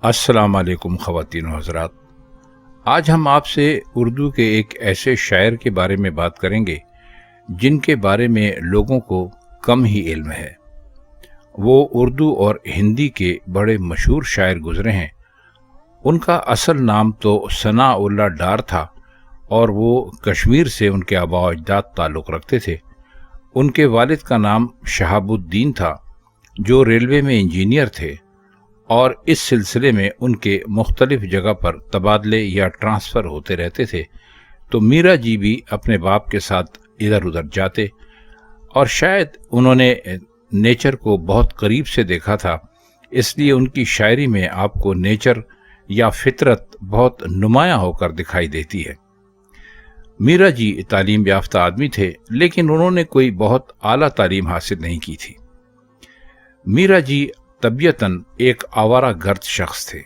अस्सलाम वालेकुम ख़वातीन व हज़रात। आज हम आपसे उर्दू के एक ऐसे शायर के बारे में बात करेंगे जिनके बारे में लोगों को कम ही इल्म है। वो उर्दू और हिंदी के बड़े मशहूर शायर गुजरे हैं। उनका असल नाम तो सनाउल्लाह डार था और वो कश्मीर से उनके आबा व अजदाद ताल्लुक़ रखते थे। उनके वालिद का नाम शहाबुद्दीन था जो रेलवे में इंजीनियर थे और इस सिलसिले में उनके मुख्तलिफ जगह पर तबादले या ट्रांसफ़र होते रहते थे। तो मीरा जी भी अपने बाप के साथ इधर उधर जाते और शायद उन्होंने नेचर को बहुत करीब से देखा था, इसलिए उनकी शायरी में आपको नेचर या फितरत बहुत नुमायाँ होकर दिखाई देती है। मीरा जी तालीम याफ्ता आदमी थे, लेकिन उन्होंने कोई बहुत आला तालीम हासिल नहीं की थी। मीरा जी तबीयतन एक आवारा गर्द शख्स थे।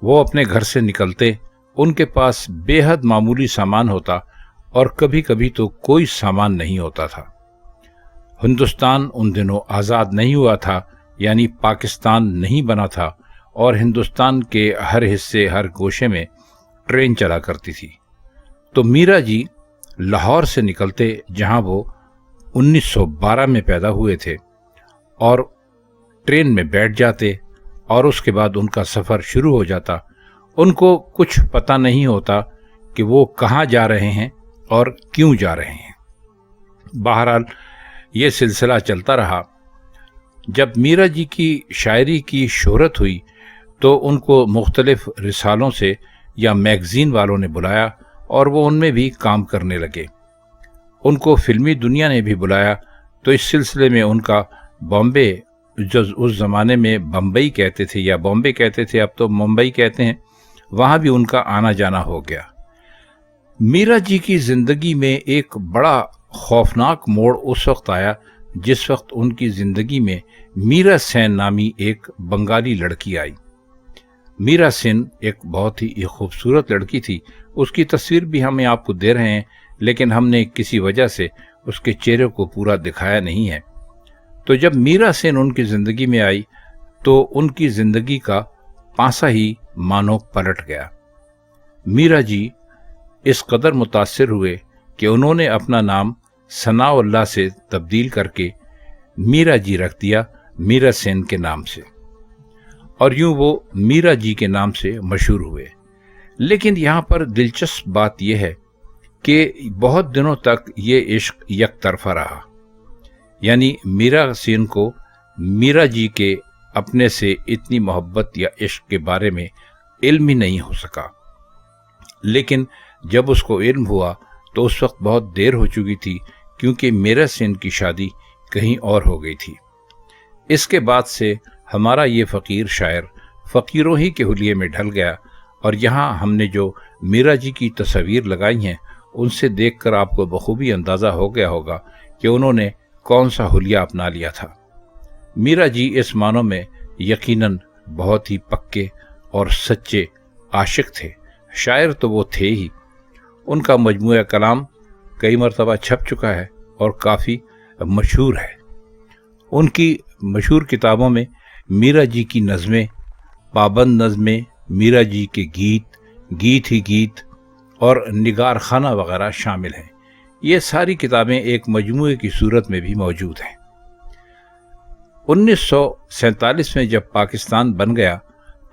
वो अपने घर से निकलते, उनके पास बेहद मामूली सामान होता और कभी कभी तो कोई सामान नहीं होता था। हिंदुस्तान उन दिनों आज़ाद नहीं हुआ था, यानी पाकिस्तान नहीं बना था, और हिंदुस्तान के हर हिस्से हर गोशे में ट्रेन चला करती थी। तो मीरा जी लाहौर से निकलते, जहां वो 1912 में पैदा हुए थे, और ट्रेन में बैठ जाते और उसके बाद उनका सफ़र शुरू हो जाता। उनको कुछ पता नहीं होता कि वो कहाँ जा रहे हैं और क्यों जा रहे हैं। बहरहाल ये सिलसिला चलता रहा। जब मीरा जी की शायरी की शोहरत हुई तो उनको मुख्तलिफ रिसालों से या मैगज़ीन वालों ने बुलाया और वो उनमें भी काम करने लगे। उनको फ़िल्मी दुनिया ने भी बुलाया, तो इस सिलसिले में उनका बॉम्बे, जो उस ज़माने में बम्बई कहते थे या बॉम्बे कहते थे, अब तो मुंबई कहते हैं, वहाँ भी उनका आना जाना हो गया। मीरा जी की ज़िंदगी में एक बड़ा खौफनाक मोड़ उस वक्त आया जिस वक्त उनकी ज़िंदगी में मीरा सेन नामी एक बंगाली लड़की आई। मीरा सेन एक बहुत ही खूबसूरत लड़की थी। उसकी तस्वीर भी हमें आपको दे रहे हैं, लेकिन हमने किसी वजह से उसके चेहरे को पूरा दिखाया नहीं है। तो जब मीरा सेन उनकी ज़िंदगी में आई तो उनकी ज़िंदगी का पासा ही मानो पलट गया। मीरा जी इस कदर मुतासिर हुए कि उन्होंने अपना नाम सनाउल्लाह से तब्दील करके मीरा जी रख दिया, मीरा सेन के नाम से, और यूं वो मीरा जी के नाम से मशहूर हुए। लेकिन यहाँ पर दिलचस्प बात यह है कि बहुत दिनों तक ये इश्क एक तरफा रहा, यानी मीरा सेन को मीरा जी के अपने से इतनी मोहब्बत या इश्क के बारे में इल्म ही नहीं हो सका। लेकिन जब उसको इल्म हुआ तो उस वक्त बहुत देर हो चुकी थी, क्योंकि मीरा सेन की शादी कहीं और हो गई थी। इसके बाद से हमारा ये फ़कीर शायर फ़कीरों ही के हुलिये में ढल गया, और यहाँ हमने जो मीरा जी की तस्वीर लगाई हैं उनसे देखकर आपको बखूबी अंदाज़ा हो गया होगा कि उन्होंने कौन सा हुलिया अपना लिया था। मीरा जी इस मानों में यकीनन बहुत ही पक्के और सच्चे आशिक थे। शायर तो वो थे ही। उनका मजमूआ कलाम कई मरतबा छप चुका है और काफ़ी मशहूर है। उनकी मशहूर किताबों में मीरा जी की नज़में, पाबंद नज़में, मीरा जी के गीत, गीत ही गीत और निगार खाना वगैरह शामिल हैं। ये सारी किताबें एक मजमूए की सूरत में भी मौजूद हैं। 1947 में जब पाकिस्तान बन गया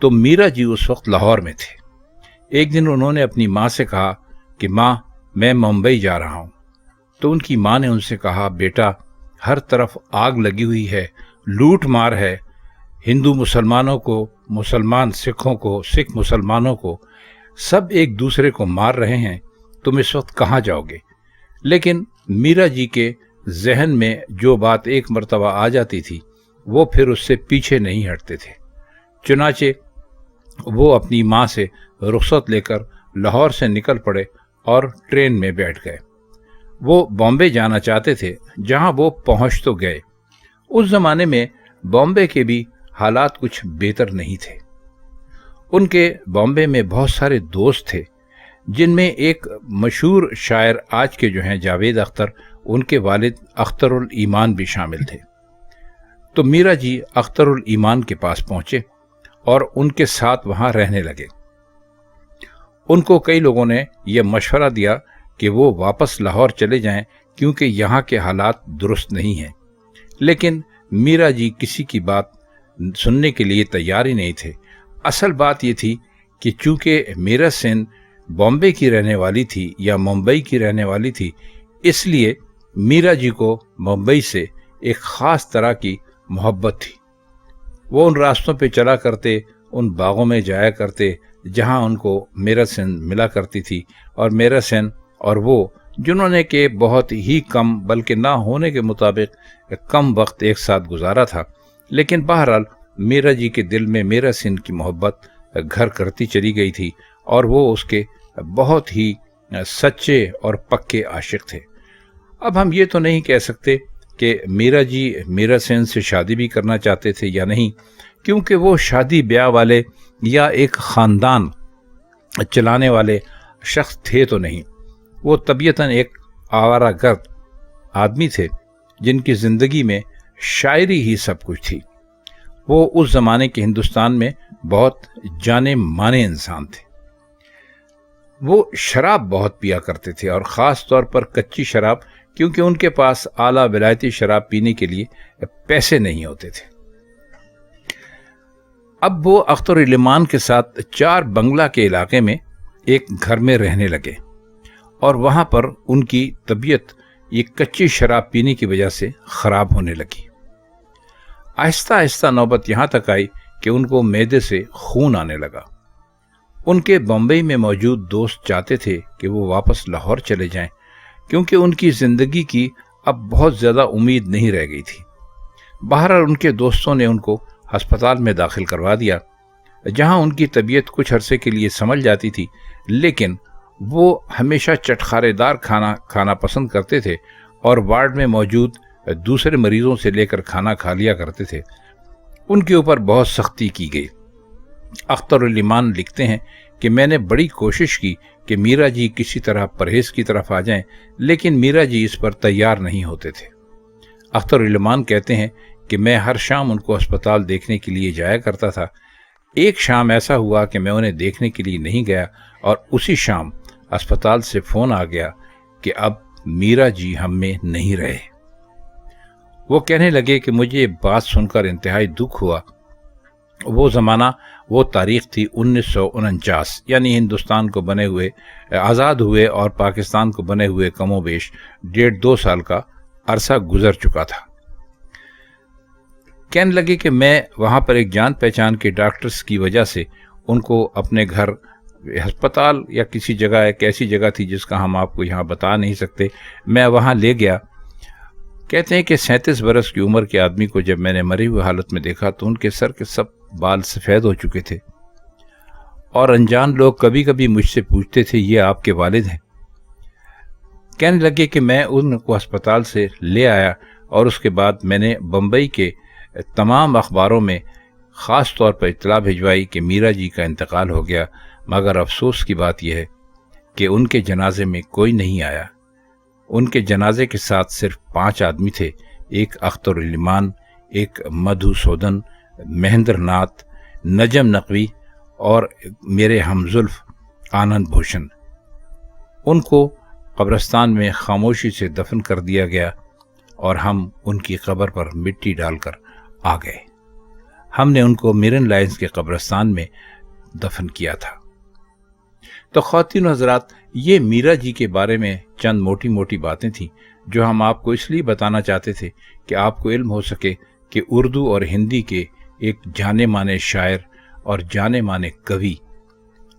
तो मीरा जी उस वक्त लाहौर में थे। एक दिन उन्होंने अपनी माँ से कहा कि माँ, मैं मुंबई जा रहा हूँ। तो उनकी माँ ने उनसे कहा, बेटा, हर तरफ आग लगी हुई है, लूट मार है, हिंदू मुसलमानों को, मुसलमान सिखों को, सिख मुसलमानों को, सब एक दूसरे को मार रहे हैं, तुम इस वक्त कहाँ जाओगे। लेकिन मीरा जी के जहन में जो बात एक मर्तबा आ जाती थी वो फिर उससे पीछे नहीं हटते थे। चुनाचे वो अपनी माँ से रुखसत लेकर लाहौर से निकल पड़े और ट्रेन में बैठ गए। वो बॉम्बे जाना चाहते थे, जहाँ वो पहुँच तो गए। उस ज़माने में बॉम्बे के भी हालात कुछ बेहतर नहीं थे। उनके बॉम्बे में बहुत सारे दोस्त थे, जिनमें एक मशहूर शायर आज के जो हैं जावेद अख्तर, उनके वालिद अख्तरुल ईमान भी शामिल थे। तो मीरा जी अख्तरुल ईमान के पास पहुँचे اور ان کے ساتھ وہاں رہنے لگے۔ ان کو کئی لوگوں نے یہ مشورہ دیا کہ وہ واپس لاہور چلے جائیں کیونکہ یہاں کے حالات درست نہیں ہیں، لیکن میرا جی کسی کی بات سننے کے لیے تیار ہی نہیں تھے۔ اصل بات یہ تھی کہ چونکہ میرا سین بامبے کی رہنے والی تھی یا ممبئی کی رہنے والی تھی، اس لیے میرا جی کو ممبئی سے ایک خاص طرح کی محبت تھی۔ وہ ان راستوں پہ چلا کرتے، ان باغوں میں جایا کرتے جہاں ان کو میرا سین ملا کرتی تھی، اور میرا سین اور وہ جنہوں نے کہ بہت ہی کم بلکہ نہ ہونے کے مطابق کم وقت ایک ساتھ گزارا تھا، لیکن بہرحال میرا جی کے دل میں میرا سین کی محبت گھر کرتی چلی گئی تھی، اور وہ اس کے بہت ہی سچے اور پکے عاشق تھے۔ اب ہم یہ تو نہیں کہہ سکتے کہ میرا جی میرا سین سے شادی بھی کرنا چاہتے تھے یا نہیں، کیونکہ وہ شادی بیاہ والے یا ایک خاندان چلانے والے شخص تھے تو نہیں۔ وہ طبیعتاً ایک آوارہ گرد آدمی تھے جن کی زندگی میں شاعری ہی سب کچھ تھی۔ وہ اس زمانے کے ہندوستان میں بہت جانے مانے انسان تھے۔ وہ شراب بہت پیا کرتے تھے، اور خاص طور پر کچی شراب، کیونکہ ان کے پاس اعلیٰ ولایتی شراب پینے کے لیے پیسے نہیں ہوتے تھے۔ اب وہ اختر علیمان کے ساتھ 4 بنگلہ کے علاقے میں ایک گھر میں رہنے لگے، اور وہاں پر ان کی طبیعت یہ کچی شراب پینے کی وجہ سے خراب ہونے لگی۔ آہستہ آہستہ نوبت یہاں تک آئی کہ ان کو معدے سے خون آنے لگا۔ ان کے بمبئی میں موجود دوست چاہتے تھے کہ وہ واپس لاہور چلے جائیں، کیونکہ ان کی زندگی کی اب بہت زیادہ امید نہیں رہ گئی تھی۔ بہرحال ان کے دوستوں نے ان کو ہسپتال میں داخل کروا دیا، جہاں ان کی طبیعت کچھ عرصے کے لیے سنبھل جاتی تھی، لیکن وہ ہمیشہ چٹخارے دار کھانا کھانا پسند کرتے تھے، اور وارڈ میں موجود دوسرے مریضوں سے لے کر کھانا کھا لیا کرتے تھے۔ ان کے اوپر بہت سختی کی گئی۔ اختر علیمان لکھتے ہیں کہ میں نے بڑی کوشش کی کہ میرا جی کسی طرح پرہیز کی طرف آ جائیں، لیکن میرا جی اس پر تیار نہیں ہوتے تھے۔ اختر علیمان کہتے ہیں کہ میں ہر شام ان کو ہسپتال دیکھنے کے لیے جایا کرتا تھا۔ ایک شام ایسا ہوا کہ میں انہیں دیکھنے کے لیے نہیں گیا، اور اسی شام ہسپتال سے فون آ گیا کہ اب میرا جی ہم میں نہیں رہے۔ وہ کہنے لگے کہ مجھے یہ بات سن کر انتہائی دکھ ہوا۔ وہ زمانہ، وہ تاریخ تھی 1949، یعنی ہندوستان کو بنے ہوئے، آزاد ہوئے اور پاکستان کو بنے ہوئے کم و بیش 1.5-2 سال کا عرصہ گزر چکا تھا۔ کہنے لگے کہ میں وہاں پر ایک جان پہچان کے ڈاکٹرز کی وجہ سے ان کو اپنے گھر، ہسپتال یا کسی جگہ، ایک ایسی جگہ تھی جس کا ہم آپ کو یہاں بتا نہیں سکتے، میں وہاں لے گیا۔ کہتے ہیں کہ 37 برس کی عمر کے آدمی کو جب میں نے مری ہوئی حالت میں دیکھا تو ان کے سر کے سب بال سفید ہو چکے تھے، اور انجان لوگ کبھی کبھی مجھ سے پوچھتے تھے یہ آپ کے والد ہیں۔ کہنے لگے کہ میں ان کو ہسپتال سے لے آیا، اور اس کے بعد میں نے بمبئی کے تمام اخباروں میں خاص طور پر اطلاع بھجوائی کہ میرا جی کا انتقال ہو گیا، مگر افسوس کی بات یہ ہے کہ ان کے جنازے میں کوئی نہیں آیا۔ ان کے جنازے کے ساتھ صرف 5 آدمی تھے، ایک اختر علیمان، ایک مدھوسودن، مہندر ناتھ، نجم نقوی اور میرے ہمزلف آنند بھوشن۔ ان کو قبرستان میں خاموشی سے دفن کر دیا گیا، اور ہم ان کی قبر پر مٹی ڈال کر آ گئے۔ ہم نے ان کو میرن لائنز کے قبرستان میں دفن کیا تھا۔ تو خواتین و حضرات، یہ میرا جی کے بارے میں چند موٹی موٹی باتیں تھیں جو ہم آپ کو اس لیے بتانا چاہتے تھے کہ آپ کو علم ہو سکے کہ اردو اور ہندی کے ایک جانے مانے شاعر اور جانے مانے کوی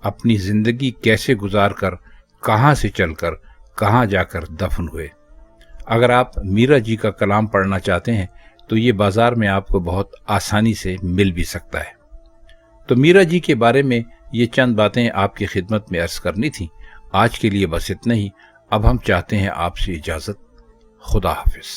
اپنی زندگی کیسے گزار کر، کہاں سے چل کر، کہاں جا کر دفن ہوئے۔ اگر آپ میرا جی کا کلام پڑھنا چاہتے ہیں تو یہ بازار میں آپ کو بہت آسانی سے مل بھی سکتا ہے۔ تو میرا جی کے بارے میں یہ چند باتیں آپ کی خدمت میں عرض کرنی تھی۔ آج کے لیے بس اتنا ہی۔ اب ہم چاہتے ہیں آپ سے اجازت۔ خدا حافظ۔